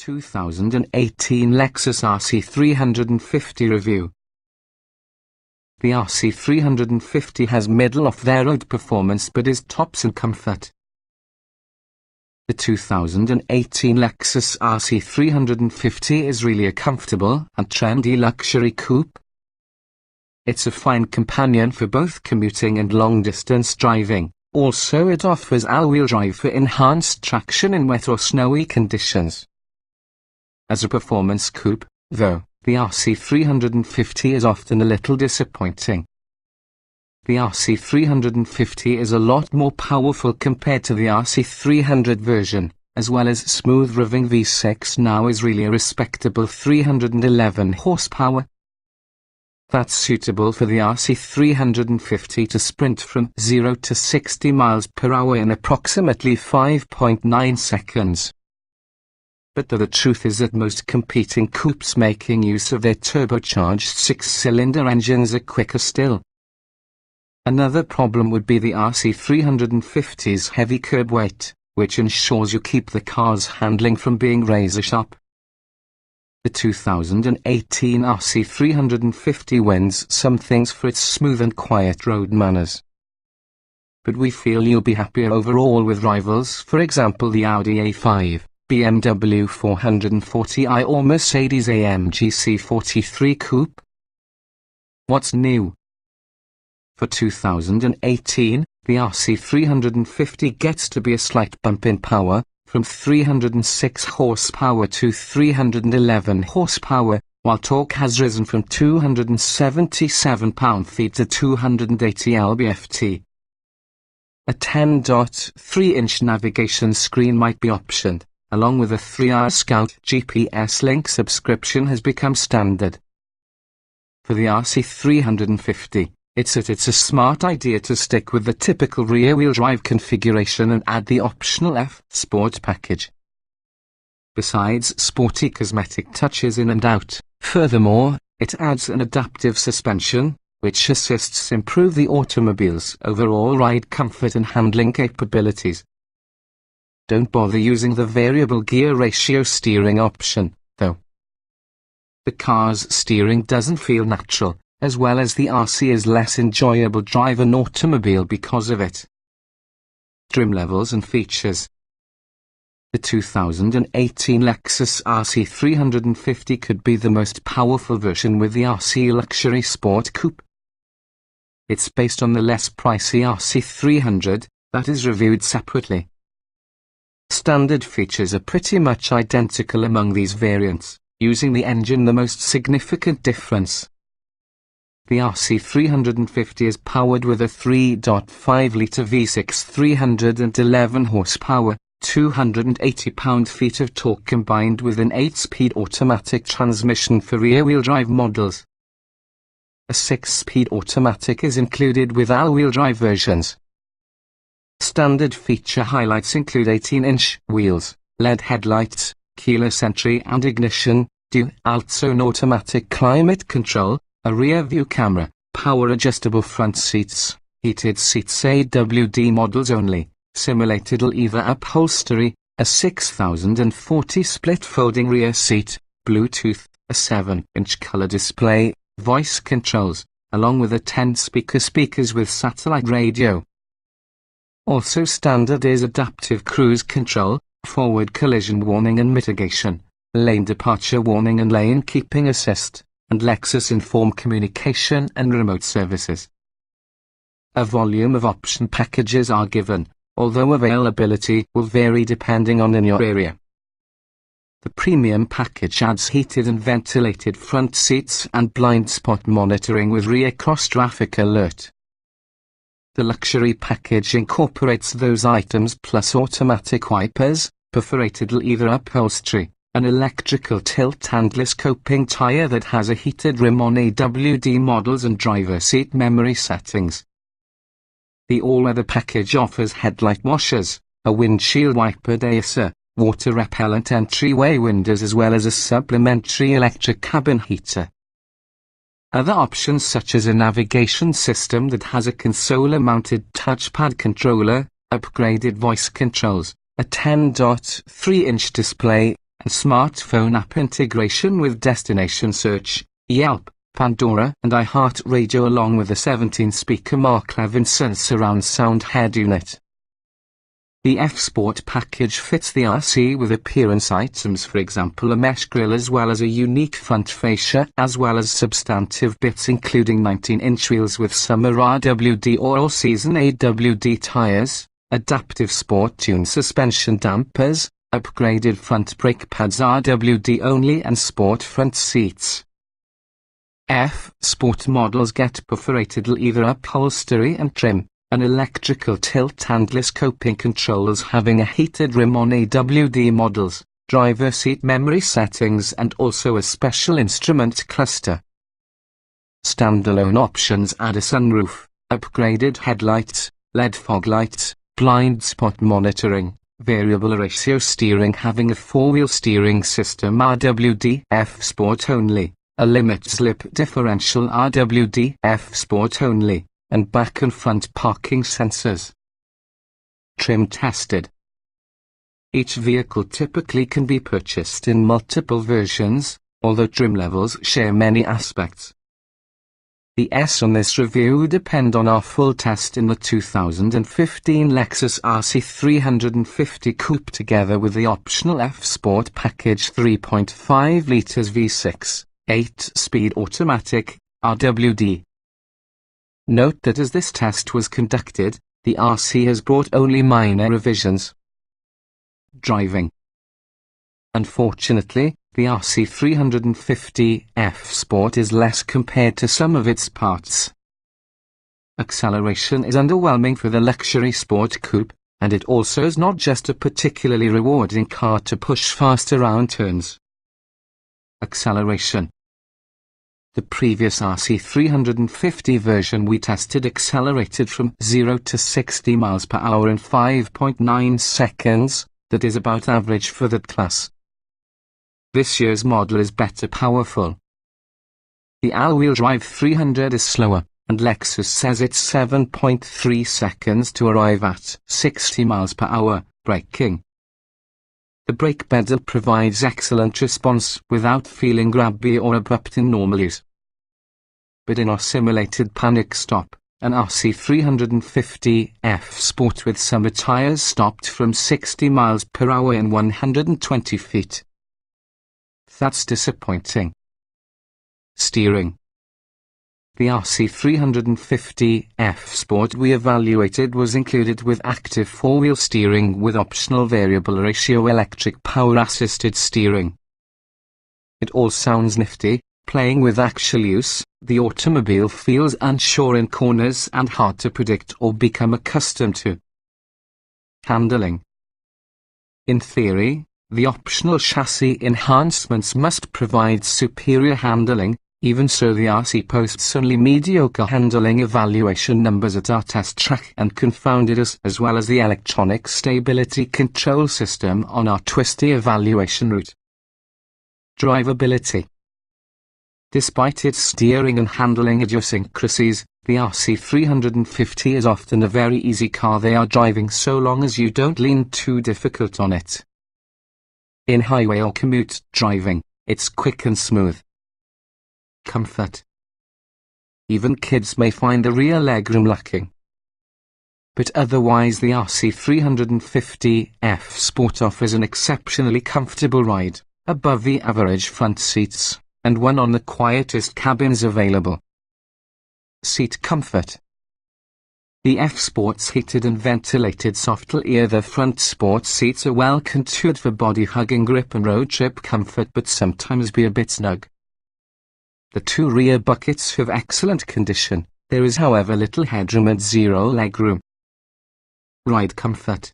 2018 Lexus RC 350 review. The RC 350 has middle off-the-road performance but is tops in comfort. The 2018 Lexus RC 350 is really a comfortable and trendy luxury coupe. It's a fine companion for both commuting and long-distance driving. Also, it offers all-wheel drive for enhanced traction in wet or snowy conditions. As a performance coupe, though, the RC 350 is often a little disappointing. The RC 350 is a lot more powerful compared to the RC 300 version, as well as smooth revving V6 now is really a respectable 311 horsepower. That's suitable for the RC 350 to sprint from 0 to 60 miles per hour in approximately 5.9 seconds. But the truth is that most competing coupes making use of their turbocharged 6-cylinder engines are quicker still. Another problem would be the RC 350's heavy curb weight, which ensures you keep the car's handling from being razor sharp. The 2018 RC 350 wins some things for its smooth and quiet road manners. But we feel you'll be happier overall with rivals, for example the Audi A5, BMW 440i or Mercedes-AMG C43 Coupe. What's new? For 2018, the RC 350 gets to be a slight bump in power, from 306 horsepower to 311 horsepower, while torque has risen from 277 pound-feet to 280 lb-ft. A 10.3-inch navigation screen might be optioned, along with a 3-hour Scout GPS link subscription has become standard. For the RC 350, it's a smart idea to stick with the typical rear-wheel drive configuration and add the optional F Sport package. Besides sporty cosmetic touches in and out, furthermore, it adds an adaptive suspension, which assists improve the automobile's overall ride comfort and handling capabilities. Don't bother using the variable gear ratio steering option, though. The car's steering doesn't feel natural, as well as the RC is less enjoyable drive an automobile because of it. Trim levels and features. The 2018 Lexus RC 350 could be the most powerful version with the RC Luxury Sport Coupe. It's based on the less pricey RC 300, that is reviewed separately. Standard features are pretty much identical among these variants, using the engine the most significant difference. The RC 350 is powered with a 3.5-litre V6 311 horsepower, 280 pound-feet of torque combined with an 8-speed automatic transmission for rear-wheel drive models. A 6-speed automatic is included with all-wheel drive versions. Standard feature highlights include 18-inch wheels, LED headlights, keyless entry and ignition, dual-zone automatic climate control, a rear-view camera, power-adjustable front seats, heated seats AWD models only, simulated leather upholstery, a 6040 split-folding rear seat, Bluetooth, a 7-inch color display, voice controls, along with a 10-speaker speakers with satellite radio. Also standard is adaptive cruise control, forward collision warning and mitigation, lane departure warning and lane keeping assist, and Lexus Inform communication and remote services. A volume of option packages are given, although availability will vary depending on in your area. The premium package adds heated and ventilated front seats and blind spot monitoring with rear cross-traffic alert. The luxury package incorporates those items plus automatic wipers, perforated leather upholstery, an electrical tilt-handless coping tire that has a heated rim on AWD models and driver seat memory settings. The all-weather package offers headlight washers, a windshield wiper deicer, water-repellent entryway windows as well as a supplementary electric cabin heater. Other options such as a navigation system that has a console-mounted touchpad controller, upgraded voice controls, a 10.3-inch display, and smartphone app integration with destination search, Yelp, Pandora and iHeartRadio, along with a 17-speaker Mark Levinson surround sound head unit. The F-Sport package fits the RC with appearance items, for example a mesh grille as well as a unique front fascia, as well as substantive bits including 19-inch wheels with summer RWD or all-season AWD tires, adaptive sport-tune suspension dampers, upgraded front brake pads RWD only and sport front seats. F-Sport models get perforated leather upholstery and trim, an electrical tilt-handless coping controls having a heated rim on AWD models, driver seat memory settings and also a special instrument cluster. Standalone options add a sunroof, upgraded headlights, LED fog lights, blind spot monitoring, variable ratio steering having a 4-wheel steering system RWD F-Sport only, a limit slip differential RWD F-Sport only, and back and front parking sensors. Trim tested. Each vehicle typically can be purchased in multiple versions, although trim levels share many aspects. The S on this review depend on our full test in the 2015 Lexus RC 350 Coupe together with the optional F-Sport package 3.5 litres V6, 8-speed automatic, RWD. Note that as this test was conducted, the RC has brought only minor revisions. Driving. Unfortunately, the RC 350 F-Sport is less compared to some of its parts. Acceleration is underwhelming for the luxury sport coupe, and it also is not just a particularly rewarding car to push fast around turns. Acceleration. The previous RC 350 version we tested accelerated from 0 to 60 miles per hour in 5.9 seconds, that is about average for that class. This year's model is better powerful. The all-wheel drive 300 is slower, and Lexus says it's 7.3 seconds to arrive at 60 miles per hour, braking. The brake pedal provides excellent response without feeling grabby or abrupt in normal use. But in our simulated panic stop, an RC 350 F-Sport with summer tires stopped from 60 miles per hour in 120 feet. That's disappointing. Steering. The RC 350 F-Sport we evaluated was included with active 4-wheel steering with optional variable ratio electric power-assisted steering. It all sounds nifty. Playing with actual use, the automobile feels unsure in corners and hard to predict or become accustomed to. Handling. In theory, the optional chassis enhancements must provide superior handling. Even so, the RC posts only mediocre handling evaluation numbers at our test track and confounded us, as well as the electronic stability control system on our twisty evaluation route. Drivability. Despite its steering and handling idiosyncrasies, the RC 350 is often a very easy car they are driving so long as you don't lean too difficult on it. In highway or commute driving, it's quick and smooth. Comfort. Even kids may find the rear legroom lacking. But otherwise the RC 350 F-Sport offers an exceptionally comfortable ride, above the average front seats, and one on the quietest cabins available. Seat comfort. The F-Sport's heated and ventilated soft leather front sport seats are well contoured for body-hugging grip and road trip comfort, but sometimes be a bit snug. The two rear buckets have excellent condition. There is however little headroom and zero legroom. Ride comfort.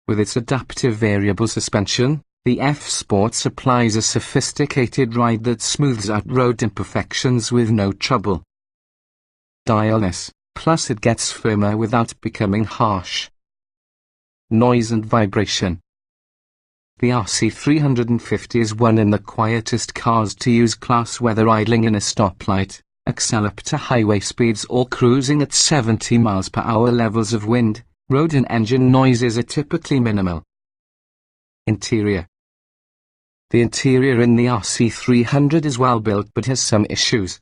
With its adaptive variable suspension, the F-Sport supplies a sophisticated ride that smooths out road imperfections with no trouble. Dialness, plus it gets firmer without becoming harsh. Noise and vibration. The RC 350 is one in the quietest cars to use class whether idling in a stoplight, excel up to highway speeds or cruising at 70 miles per hour levels of wind. Road and engine noises are typically minimal. Interior. The interior in the RC300 is well built but has some issues.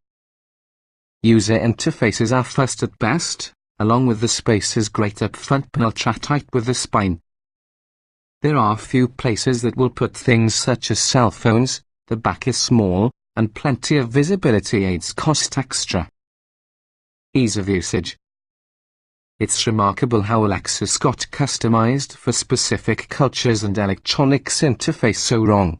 User interfaces are fast at best, along with the space is great up front but ultra tight with the spine. There are few places that will put things such as cell phones, the back is small, and plenty of visibility aids cost extra. Ease of usage. It's remarkable how Lexus got customized for specific cultures and electronics interface so wrong.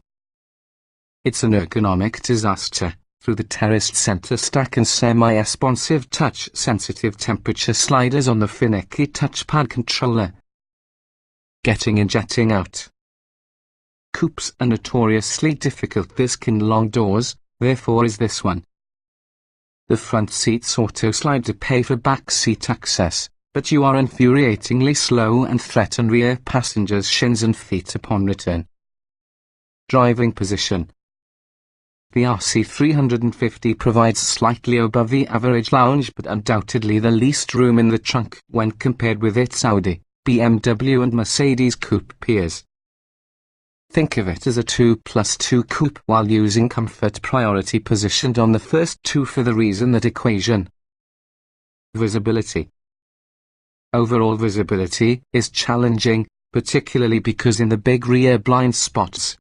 It's an ergonomic disaster, through the terraced center stack and semi-responsive touch-sensitive temperature sliders on the finicky touchpad controller. Getting in, jetting out. Coupes are notoriously difficult this in long doors, therefore is this one. The front seats auto-slide to pay for back seat access, but you are infuriatingly slow and threaten rear passengers' shins and feet upon return. Driving position. The RC350 provides slightly above the average lounge but undoubtedly the least room in the trunk when compared with its Audi, BMW and Mercedes coupe peers. Think of it as a 2+2 coupe while using comfort priority positioned on the first two for the reason that equation. Visibility. Overall visibility is challenging, particularly because in the big rear blind spots.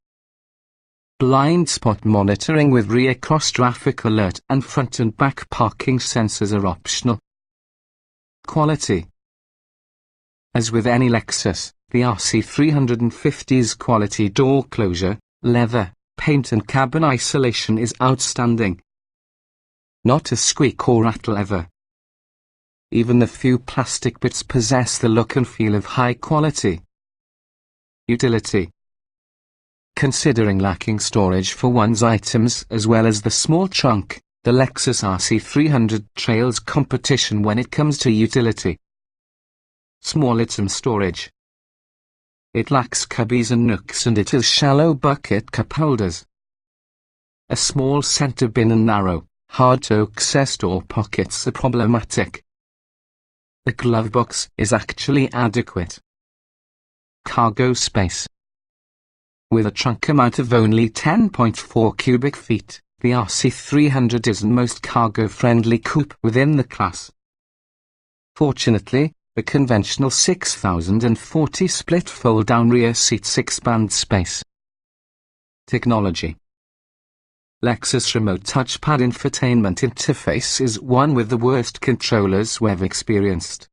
Blind spot monitoring with rear cross-traffic alert and front and back parking sensors are optional. Quality. As with any Lexus, the RC350's quality door closure, leather, paint and cabin isolation is outstanding. Not a squeak or rattle ever. Even the few plastic bits possess the look and feel of high quality. Utility. Considering lacking storage for one's items as well as the small trunk, the Lexus RC300 trails competition when it comes to utility. Small item storage. It lacks cubbies and nooks and it has shallow bucket cup holders. A small center bin and narrow, hard to access door pockets are problematic. The glove box is actually adequate. Cargo space. With a trunk amount of only 10.4 cubic feet, the RC300 is the most cargo-friendly coupe within the class. Fortunately, the conventional 6040 split fold-down rear seats expand space. Technology. Lexus remote touchpad infotainment interface is one with the worst controllers we've experienced.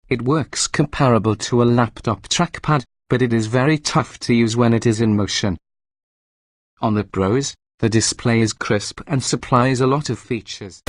It works comparable to a laptop trackpad, but it is very tough to use when it is in motion. On the Pros, the display is crisp and supplies a lot of features.